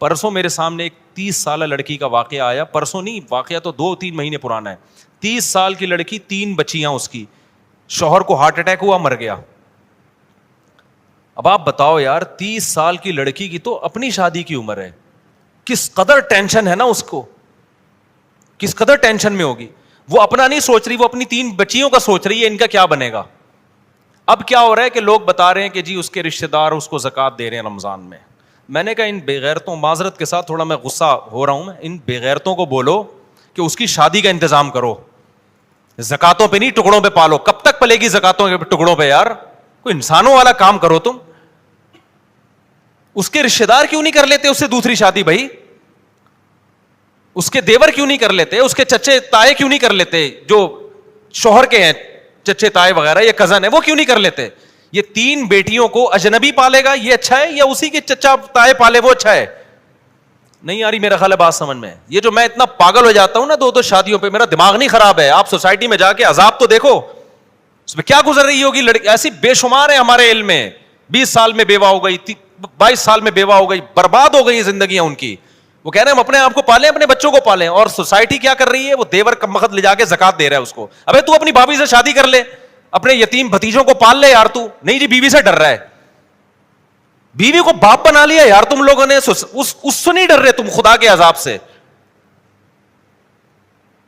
پرسوں میرے سامنے ایک 30 سالہ لڑکی کا واقعہ آیا, پرسوں نہیں, واقعہ تو 2-3 مہینے پرانا ہے. 30 سال کی لڑکی, 3 بچیاں اس کی, شوہر کو ہارٹ اٹیک ہوا, مر گیا. اب آپ بتاؤ یار, 30 سال کی لڑکی کی تو اپنی شادی کی عمر ہے, کس قدر ٹینشن ہے نا اس کو, کس قدر ٹینشن میں ہوگی. وہ اپنا نہیں سوچ رہی, وہ اپنی 3 بچیوں کا سوچ رہی ہے, ان کا کیا بنے گا. اب کیا ہو رہا ہے کہ لوگ بتا رہے ہیں کہ جی اس کے رشتہ دار اس کو زکوٰۃ دے رہے ہیں رمضان میں. میں نے کہا ان بے غیرتوں, معذرت کے ساتھ تھوڑا میں غصہ ہو رہا ہوں, میں ان بے غیرتوں کو بولو کہ اس کی شادی کا انتظام کرو, زکاتوں پہ نہیں ٹکڑوں پہ پالو. کب تک پلے گی زکاتوں کے ٹکڑوں پہ یار, کوئی انسانوں والا کام کرو تم. اس کے رشتہ دار کیوں نہیں کر لیتے اس سے دوسری شادی بھائی, اس کے دیور کیوں نہیں کر لیتے, اس کے چچے تائے کیوں نہیں کر لیتے, جو شوہر کے ہیں چچے تائے وغیرہ یا کزن ہے وہ کیوں نہیں کر لیتے. یہ 3 بیٹیوں کو اجنبی پالے گا یہ اچھا ہے, یا اسی کے چچا تائے پالے وہ اچھا ہے. نہیں آ رہی میرا خیال ہے بات سمجھ میں. یہ جو میں اتنا پاگل ہو جاتا ہوں نا 2 شادیوں پہ, میرا دماغ نہیں خراب ہے. آپ سوسائٹی میں جا کے عذاب تو دیکھو, اس میں کیا گزر رہی ہوگی لڑکی. ایسی بے شمار ہے ہمارے علم میں, 20 سال میں بیوہ ہو گئی, 22 سال میں بیوہ ہو گئی, برباد ہو گئی زندگیاں ان کی. وہ کہہ رہے ہیں ہم اپنے آپ کو پالیں, اپنے بچوں کو پالیں, اور سوسائٹی کیا کر رہی ہے, وہ دیور کا مقد لے جا کے زکات دے رہا ہے اس کو. ابے تو اپنی بھابھی سے شادی کر لے, اپنے یتیم بھتیجوں کو پال لے یار. تو نہیں جی بیوی سے ڈر رہا ہے, بیوی کو باپ بنا لیا یار تم لوگوں نے, اس سے نہیں ڈر رہے تم خدا کے عذاب سے.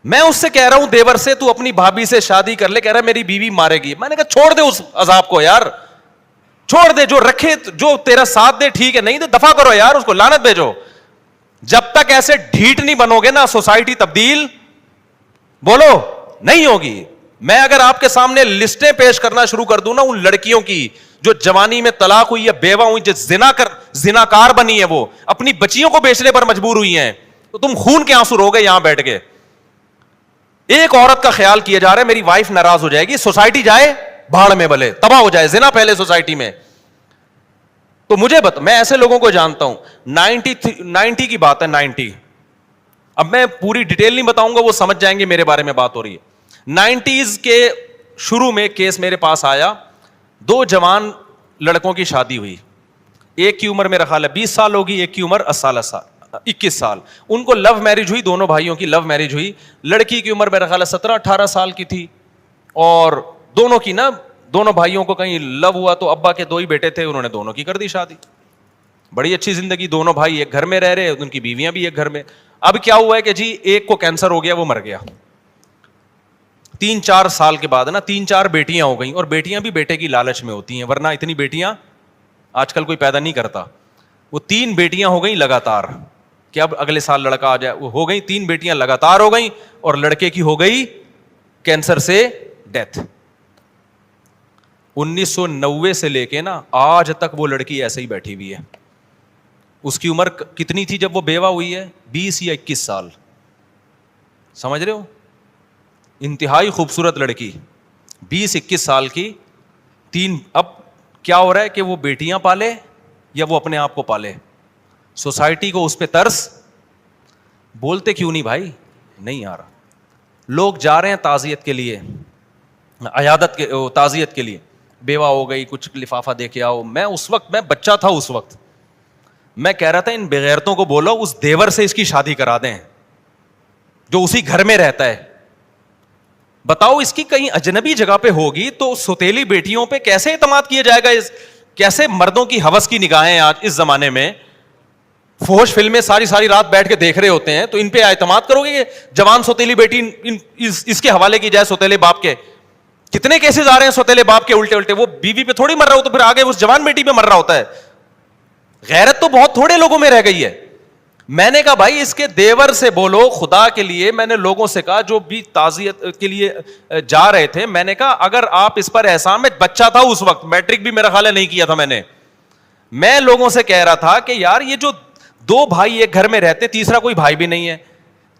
میں اس سے کہہ رہا ہوں دیور سے تو اپنی بھابھی سے شادی کر لے, کہہ رہا ہے میری بیوی مارے گی. میں نے کہا چھوڑ دے اس عذاب کو یار, چھوڑ دے, جو رکھے جو تیرا ساتھ دے ٹھیک ہے, نہیں تو دفع کرو یار, اس کو لعنت بھیجو. جب تک ایسے ڈھیٹ نہیں بنو گے نا سوسائٹی تبدیل بولو نہیں ہوگی. میں اگر آپ کے سامنے لسٹیں پیش کرنا شروع کر دوں نا ان لڑکیوں کی جو جوانی میں طلاق ہوئی ہے, بیوہ ہوئی, جو زناکار بنی ہے, وہ اپنی بچیوں کو بیچنے پر مجبور ہوئی ہیں, تو تم خون کے آنسو رو گے یہاں بیٹھ کے. ایک عورت کا خیال کیا جا رہا ہے میری وائف ناراض ہو جائے گی, سوسائٹی جائے بھاڑ میں, بھلے تباہ ہو جائے, زنا پہلے سوسائٹی میں. تو مجھے میں ایسے لوگوں کو جانتا ہوں. 90 کی بات ہے, 90. اب میں پوری ڈیٹیل نہیں بتاؤں گا, وہ سمجھ جائیں گے میرے بارے میں بات ہو رہی ہے. 90s کے شروع میں کیس میرے پاس آیا, 2 جوان لڑکوں کی شادی ہوئی. ایک کی عمر میرا خیال ہے 20 سال ہوگی, ایک کی عمر 21 سال. ان کو لو میرج ہوئی, دونوں بھائیوں کی لو میرج ہوئی. لڑکی کی عمر میرا خیال ہے 17-18 سال کی تھی, اور دونوں کی نا, دونوں بھائیوں کو کہیں لو ہوا تو ابا کے 2 ہی بیٹے تھے, انہوں نے دونوں کی کر دی شادی. بڑی اچھی زندگی, دونوں بھائی ایک گھر میں رہ رہے, ان کی بیویاں بھی ایک گھر میں. اب کیا ہوا ہے کہ جی ایک کو کینسر ہو گیا, وہ مر گیا. 3-4 سال کے بعد نا 3-4 بیٹیاں ہو گئیں, اور بیٹیاں بھی بیٹے کی لالچ میں ہوتی ہیں, ورنہ اتنی بیٹیاں آج کل کوئی پیدا نہیں کرتا. وہ 3 بیٹیاں ہو گئیں لگاتار, کہ اب اگلے سال لڑکا آ جائے. وہ ہو گئیں 3 بیٹیاں لگاتار ہو گئیں, اور لڑکے کی ہو گئی کینسر سے ڈیتھ. 1990 سے لے کے نا آج تک وہ لڑکی ایسے ہی بیٹھی ہوئی ہے. اس کی عمر کتنی تھی جب وہ بیوہ ہوئی ہے؟ 20 یا 21 سال. سمجھ رہے ہو, انتہائی خوبصورت لڑکی, 20-21 سال کی. 3 اب کیا ہو رہا ہے کہ وہ بیٹیاں پالے یا وہ اپنے آپ کو پالے. سوسائٹی کو اس پہ ترس, بولتے کیوں نہیں بھائی, نہیں آ رہا. لوگ جا رہے ہیں تعزیت کے لیے, عیادت کے تعزیت کے لیے, بیوہ ہو گئی, کچھ لفافہ دے کے آؤ. میں اس وقت, میں بچہ تھا اس وقت, میں کہہ رہا تھا ان بغیرتوں کو بولو اس دیور سے اس کی شادی کرا دیں جو اسی گھر میں رہتا ہے. بتاؤ اس کی کہیں اجنبی جگہ پہ ہوگی تو سوتیلی بیٹیوں پہ کیسے اعتماد کیا جائے گا. کیسے مردوں کی ہوس کی نگاہیں آج اس زمانے میں, فحش فلمیں ساری رات بیٹھ کے دیکھ رہے ہوتے ہیں, تو ان پہ اعتماد کرو گے کہ جوان سوتیلی بیٹی اس کے حوالے کی جائے سوتیلے باپ کے. کتنے کیسز آ رہے ہیں سوتیلے باپ کے الٹے, وہ بیوی پہ تھوڑی مر رہا ہوتا, پھر آگے اس جوان بیٹی پہ مر رہا ہوتا ہے. غیرت تو بہت تھوڑے لوگوں میں رہ گئی ہے. میں نے کہا بھائی اس کے دیور سے بولو خدا کے لیے. میں نے لوگوں سے کہا جو بھی تعزیت کے لیے جا رہے تھے, میں نے کہا اگر آپ اس پر احسان, میں بچہ تھا اس وقت, میٹرک بھی میرا خیال ہے نہیں کیا تھا میں لوگوں سے کہہ رہا تھا کہ یار یہ جو 2 بھائی ایک گھر میں رہتے, تیسرا کوئی بھائی بھی نہیں ہے,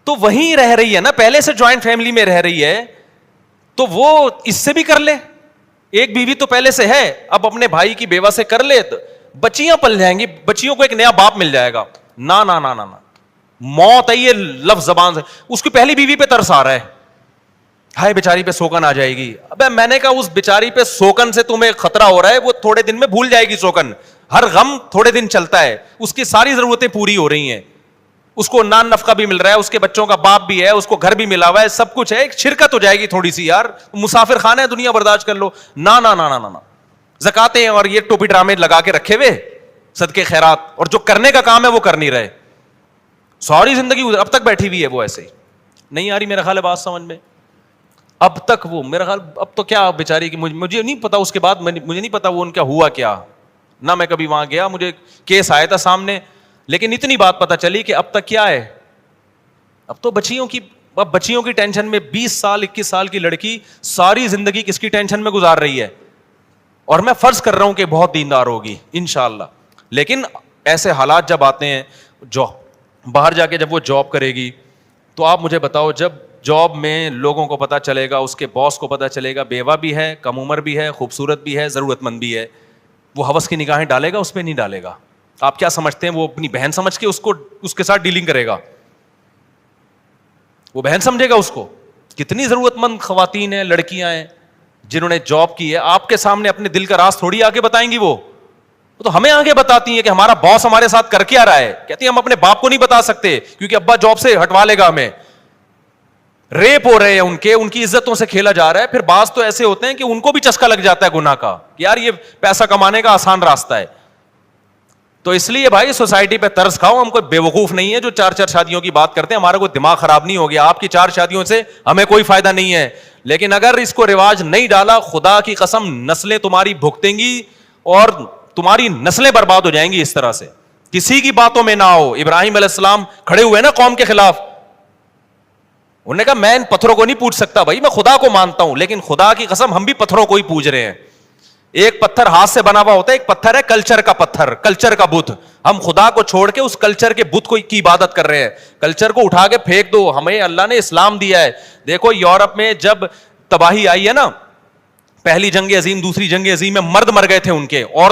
تو وہیں رہ رہی ہے نا, پہلے سے جوائنٹ فیملی میں رہ رہی ہے, تو وہ اس سے بھی کر لے. ایک بیوی تو پہلے سے ہے, اب اپنے بھائی کی بیوہ سے کر لے, بچیاں پل جائیں گی, بچیوں کو ایک نیا باپ مل جائے گا. نا نا نا نا نا, موت ہے یہ لفظ زبان سے. اس کی پہلی بیوی پہ ترس آ رہا ہے, ہائے بیچاری پہ سوکن آ جائے گی. ابے میں نے کہا اس بیچاری پہ سوکن سے تمہیں خطرہ ہو رہا ہے, وہ تھوڑے دن میں بھول جائے گی سوکن. ہر غم تھوڑے دن چلتا ہے, اس کی ساری ضرورتیں پوری ہو رہی ہیں, اس کو نان نفقہ بھی مل رہا ہے, اس کے بچوں کا باپ بھی ہے, اس کو گھر بھی ملا ہوا ہے, سب کچھ ہے, ایک شرکت ہو جائے گی تھوڑی سی, یار مسافر خانہ ہے دنیا, برداشت کر لو. نا نا نا نا نا, زکاتیں اور یہ ٹوپی ڈرامے لگا کے رکھے ہوئے, صدقے خیرات, اور جو کرنے کا کام ہے وہ کر نہیں رہے, ساری زندگی اب تک بیٹھی ہوئی ہے وہ ایسے ہی. نہیں آ رہی میرا خیال ہے بات سمجھ میں, اب تک وہ میرا خیال, اب تو کیا بیچاری کی, مجھے نہیں پتا اس کے بعد, مجھے نہیں پتا وہ ان کا ہوا کیا, نہ میں کبھی وہاں گیا, مجھے کیس آیا تھا سامنے, لیکن اتنی بات پتا چلی کہ اب تک کیا ہے, اب تو بچیوں کی ٹینشن میں 20 سال 21 سال کی لڑکی ساری زندگی کس کی ٹینشن میں گزار رہی ہے, اور میں فرض کر رہا ہوں کہ بہت دیندار ہوگی انشاءاللہ. لیکن ایسے حالات جب آتے ہیں, جو باہر جا کے جب وہ جاب کرے گی, تو آپ مجھے بتاؤ, جب جاب میں لوگوں کو پتا چلے گا, اس کے باس کو پتا چلے گا, بیوہ بھی ہے, کم عمر بھی ہے, خوبصورت بھی ہے, ضرورت مند بھی ہے, وہ ہوس کی نگاہیں ڈالے گا, اس پہ نہیں ڈالے گا. آپ کیا سمجھتے ہیں, وہ اپنی بہن سمجھ کے اس کے ساتھ ڈیلنگ کرے گا, وہ بہن سمجھے گا اس کو. کتنی ضرورت مند خواتین ہیں, لڑکیاں ہیں جنہوں نے جاب کی ہے, آپ کے سامنے اپنے دل کا راز تھوڑی آگے بتائیں گی, وہ تو ہمیں آگے بتاتی ہیں کہ ہمارا باس ہمارے ساتھ کر کے آ رہا ہے. کہتی ہیں ہم اپنے باپ کو نہیں بتا سکتے کیونکہ ابا جاب سے ہٹوا لے گا ہمیں, ریپ ہو رہے ہیں ان کی عزتوں سے کھیلا جا رہا ہے. پھر بعض تو ایسے ہوتے ہیں کہ ان کو بھی چسکا لگ جاتا ہے گناہ کا, کہ یار یہ پیسہ کمانے کا آسان راستہ ہے. تو اس لیے بھائی سوسائٹی پہ ترس کھاؤ, ہم کوئی بیوقوف نہیں ہے جو 4 شادیوں کی بات کرتے ہیں, ہمارا کوئی دماغ خراب نہیں ہو گیا, آپ کی 4 شادیوں سے ہمیں کوئی فائدہ نہیں ہے. لیکن اگر اس کو رواج نہیں ڈالا, خدا کی قسم نسلیں تمہاری بھگتیں گی اور تمہاری نسلیں برباد ہو جائیں گی اس طرح سے. کسی کی باتوں میں نہ آؤ. ابراہیم علیہ السلام کھڑے ہوئے نا قوم کے خلاف, انہوں نے کہا میں ان پتھروں کو نہیں پوچھ سکتا, بھائی میں خدا کو مانتا ہوں, لیکن خدا کی قسم ہم بھی پتھروں کو ہی پوج رہے ہیں. ایک پتھر ہاتھ سے بنا ہوا ہوتا ہے, ایک پتھر ہے کلچر کا پتھر, کلچر کا بت. ہم خدا کو چھوڑ کے اس کلچر کے بت کو کی عبادت کر رہے ہیں. کلچر کو اٹھا کے پھینک دو, ہمیں اللہ نے اسلام دیا ہے. دیکھو یورپ میں جب تباہی آئی ہے نا, پہلی جنگ عظیم دوسری جنگ عظیم میں مرد مر گئے تھے ان کے, اور